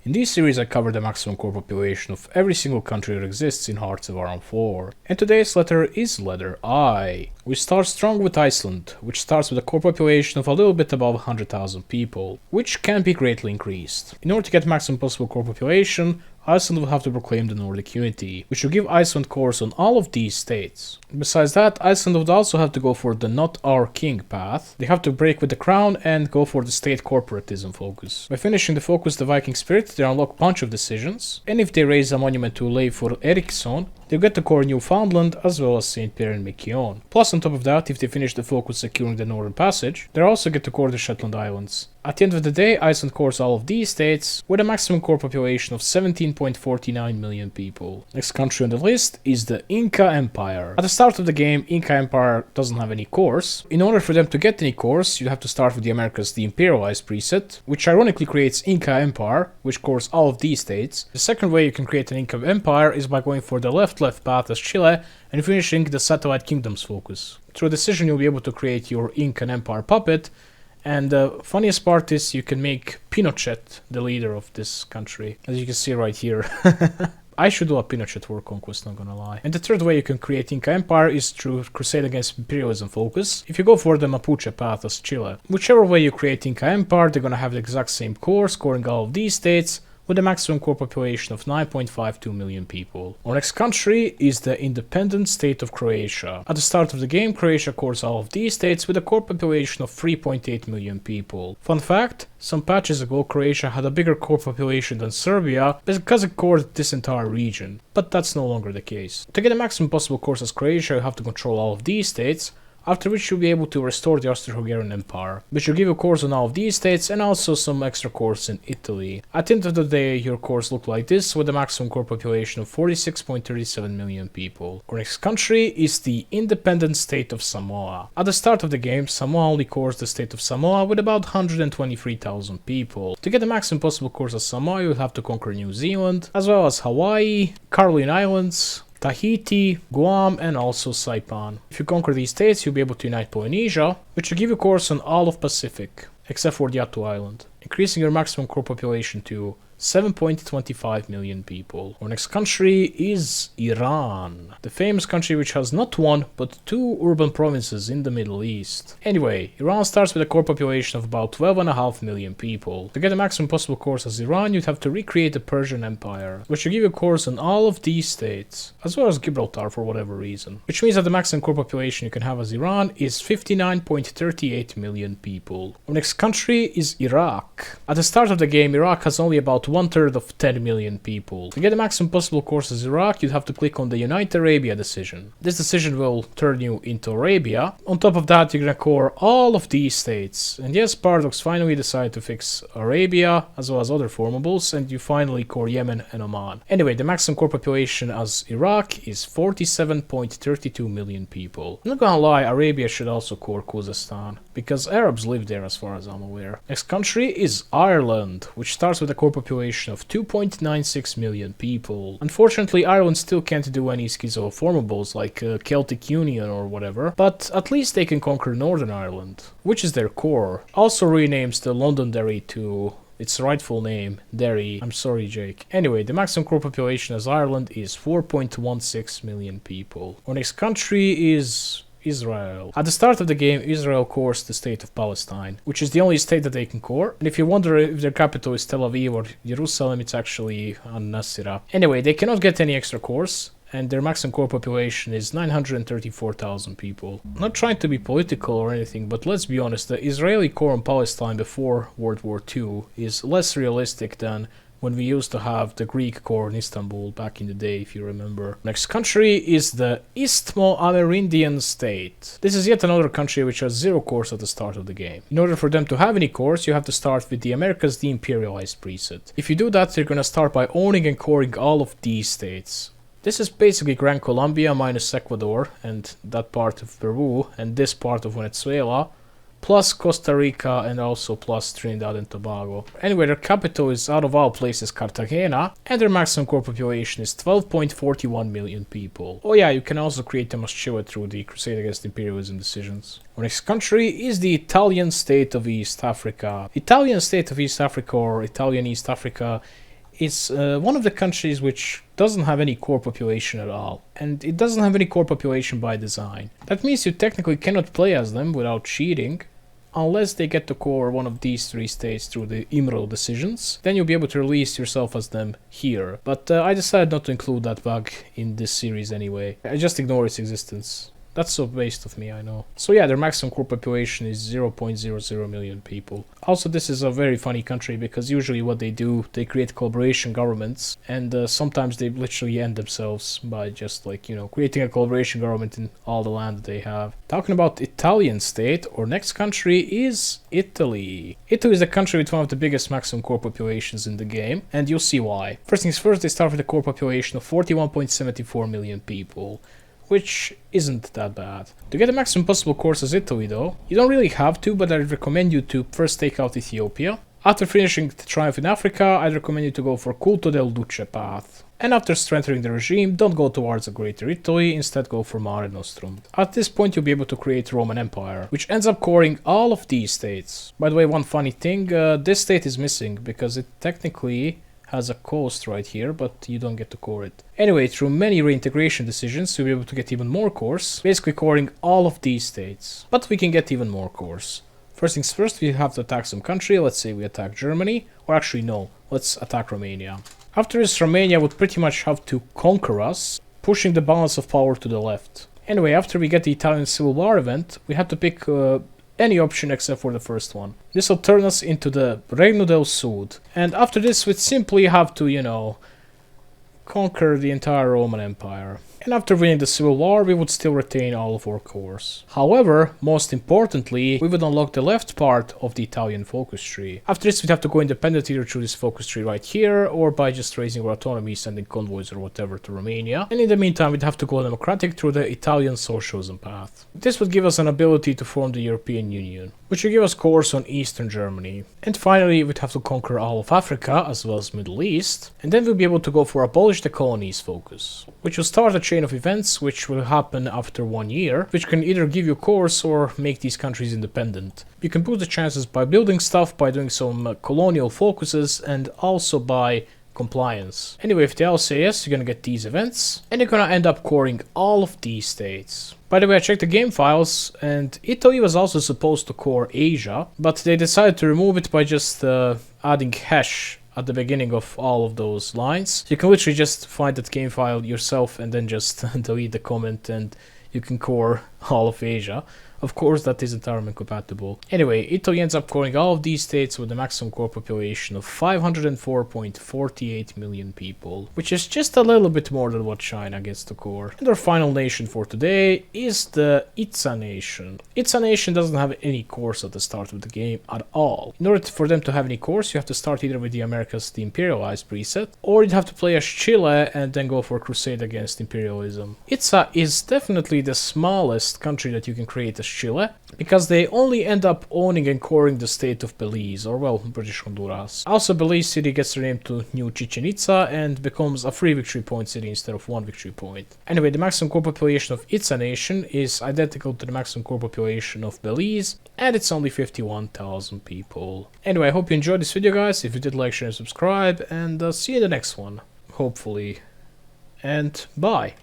In this series I cover the maximum core population of every single country that exists in Hearts of Iron 4. And today's letter is letter I. We start strong with Iceland, which starts with a core population of a little bit above 100,000 people, which can be greatly increased. In order to get maximum possible core population, Iceland will have to proclaim the Nordic unity, which will give Iceland cores on all of these states. Besides that, Iceland would also have to go for the not our king path. They have to break with the crown and go for the state corporatism focus. By finishing the focus the Viking spirit, they unlock a bunch of decisions, and if they raise a monument to Leifur Eriksson, they'll get to core Newfoundland as well as St. Pierre and Miquelon. Plus on top of that, if they finish the focus securing the Northern Passage, they also get to core the Shetland Islands. At the end of the day, Iceland cores all of these states with a maximum core population of 17.49 million people. Next country on the list is the Inca Empire. At the start of the game, Inca Empire doesn't have any cores. In order for them to get any cores, you have to start with the Americas Deimperialized preset, which ironically creates Inca Empire, which cores all of these states. The second way you can create an Inca Empire is by going for the left path as Chile and finishing the Satellite Kingdoms focus. Through a decision you'll be able to create your Incan Empire puppet, and the funniest part is you can make Pinochet the leader of this country, as you can see right here. I should do a Pinochet war conquest, not gonna lie. And the third way you can create Inca Empire is through Crusade Against Imperialism focus, if you go for the Mapuche path as Chile. Whichever way you create Inca Empire, they're gonna have the exact same core, scoring all of these states, with a maximum core population of 9.52 million people. Our next country is the independent state of Croatia. At the start of the game, Croatia cores all of these states with a core population of 3.8 million people. Fun fact, some patches ago Croatia had a bigger core population than Serbia because it cored this entire region, but that's no longer the case. To get a maximum possible cores as Croatia, you have to control all of these states, after which you'll be able to restore the Austro-Hungarian Empire, which will give you cores on all of these states and also some extra cores in Italy. At the end of the day, your cores look like this, with a maximum core population of 46.37 million people. Our next country is the independent state of Samoa. At the start of the game, Samoa only cores the state of Samoa with about 123,000 people. To get the maximum possible cores of Samoa, you'll have to conquer New Zealand, as well as Hawaii, Caroline Islands, Tahiti, Guam, and also Saipan. If you conquer these states, you'll be able to unite Polynesia, which will give you cores on all of Pacific, except for the Attu Island, increasing your maximum core population to 7.25 million people. Our next country is Iran, the famous country which has not one, but two urban provinces in the Middle East. Anyway, Iran starts with a core population of about 12.5 million people. To get the maximum possible cores as Iran, you'd have to recreate the Persian Empire, which will give you cores on all of these states, as well as Gibraltar for whatever reason. Which means that the maximum core population you can have as Iran is 59.38 million people. Our next country is Iraq. At the start of the game, Iraq has only about 1/3 of 10 million people. To get the maximum possible cores as Iraq, you'd have to click on the Unite Arabia decision. This decision will turn you into Arabia. On top of that, you're gonna core all of these states. And yes, Paradox finally decided to fix Arabia, as well as other formables, and you finally core Yemen and Oman. Anyway, the maximum core population as Iraq is 47.32 million people. I'm not gonna lie, Arabia should also core Khuzestan, because Arabs live there as far as I'm aware. Next country is Ireland, which starts with a core population of 2.96 million people. Unfortunately, Ireland still can't do any schizo formables like Celtic Union or whatever, but at least they can conquer Northern Ireland, which is their core. Also renames the Londonderry to its rightful name, Derry. I'm sorry, Jake. Anyway, the maximum core population as Ireland is 4.16 million people. Our next country is Israel. At the start of the game, Israel cores the state of Palestine, which is the only state that they can core. And if you wonder if their capital is Tel Aviv or Jerusalem, it's actually An-Nasirah. Anyway, they cannot get any extra cores, and their maximum core population is 934,000 people. I'm not trying to be political or anything, but let's be honest, the Israeli core on Palestine before World War II is less realistic than when we used to have the Greek core in Istanbul back in the day, if you remember. Next country is the Istmo-Amerindian state. This is yet another country which has 0 cores at the start of the game. In order for them to have any cores, you have to start with the Americas Deimperialized preset. If you do that, you're gonna start by owning and coring all of these states. This is basically Gran Colombia minus Ecuador and that part of Peru and this part of Venezuela, plus Costa Rica and also plus Trinidad and Tobago. Anyway, their capital is out of all places Cartagena, and their maximum core population is 12.41 million people. Oh yeah, you can also create them as Chile through the Crusade Against Imperialism decisions. Our next country is the Italian state of East Africa. Italian state of East Africa, or Italian East Africa, is one of the countries which doesn't have any core population at all. And it doesn't have any core population by design. That means you technically cannot play as them without cheating, unless they get to core one of these 3 states through the IMRO decisions. Then you'll be able to release yourself as them here. But I decided not to include that bug in this series anyway. I just ignore its existence. That's so waste of me, I know. So yeah, their maximum core population is 0.00 million people. Also, this is a very funny country because usually what they do, they create collaboration governments, and sometimes they literally end themselves by just like, you know, creating a collaboration government in all the land that they have. Talking about Italian state, our next country is Italy. Italy is a country with one of the biggest maximum core populations in the game, and you'll see why. First things first, they start with a core population of 41.74 million people, which isn't that bad. To get the maximum possible cores as Italy though, you don't really have to, but I'd recommend you to first take out Ethiopia. After finishing the Triumph in Africa, I'd recommend you to go for Culto del Duce path. And after strengthening the regime, don't go towards a Greater Italy, instead go for Mare Nostrum. At this point you'll be able to create Roman Empire, which ends up coring all of these states. By the way, one funny thing, this state is missing, because it technically has a coast right here, but you don't get to core it. Anyway, through many reintegration decisions, you'll be able to get even more cores, basically coring all of these states. But we can get even more cores. First things first, we have to attack some country. Let's say we attack Germany, or actually no, let's attack Romania. After this, Romania would pretty much have to conquer us, pushing the balance of power to the left. Anyway, after we get the Italian Civil War event, we have to pick any option except for the first one. This will turn us into the Regno del Sud. And after this, we'd simply have to, you know, conquer the entire Roman Empire. And after winning the Civil War, we would still retain all of our cores. However, most importantly, we would unlock the left part of the Italian focus tree. After this, we'd have to go independent either through this focus tree right here, or by just raising our autonomy, sending convoys or whatever to Romania. And in the meantime, we'd have to go democratic through the Italian socialism path. This would give us an ability to form the European Union, which would give us cores on Eastern Germany. And finally, we'd have to conquer all of Africa, as well as Middle East. And then we'll be able to go for abolish the colonies focus, which will start a chain of events which will happen after 1 year, which can either give you cores or make these countries independent. You can boost the chances by building stuff, by doing some colonial focuses, and also by compliance. Anyway, if they all say yes, you're gonna get these events, and you're gonna end up coring all of these states. By the way, I checked the game files, and Italy was also supposed to core Asia, but they decided to remove it by just adding hash at the beginning of all of those lines. You can literally just find that game file yourself and then just delete the comment and you can core all of Asia. Of course, that isn't ARM compatible. Anyway, Italy ends up coring all of these states with a maximum core population of 504.48 million people, which is just a little bit more than what China gets to core. And our final nation for today is the ITA Nation. ITA Nation doesn't have any cores at the start of the game at all. In order for them to have any cores, you have to start either with the Americas, the Imperialized preset, or you'd have to play as Chile and then go for Crusade against Imperialism. ITA is definitely the smallest country that you can create as Chile, because they only end up owning and coring the state of Belize, or well, British Honduras. Also, Belize City gets renamed to New Chichen Itza and becomes a 3 victory point city instead of 1 victory point. Anyway, the maximum core population of ITA Nation is identical to the maximum core population of Belize, and it's only 51,000 people. Anyway, I hope you enjoyed this video, guys. If you did, like, share, and subscribe, and see you in the next one, hopefully. And bye!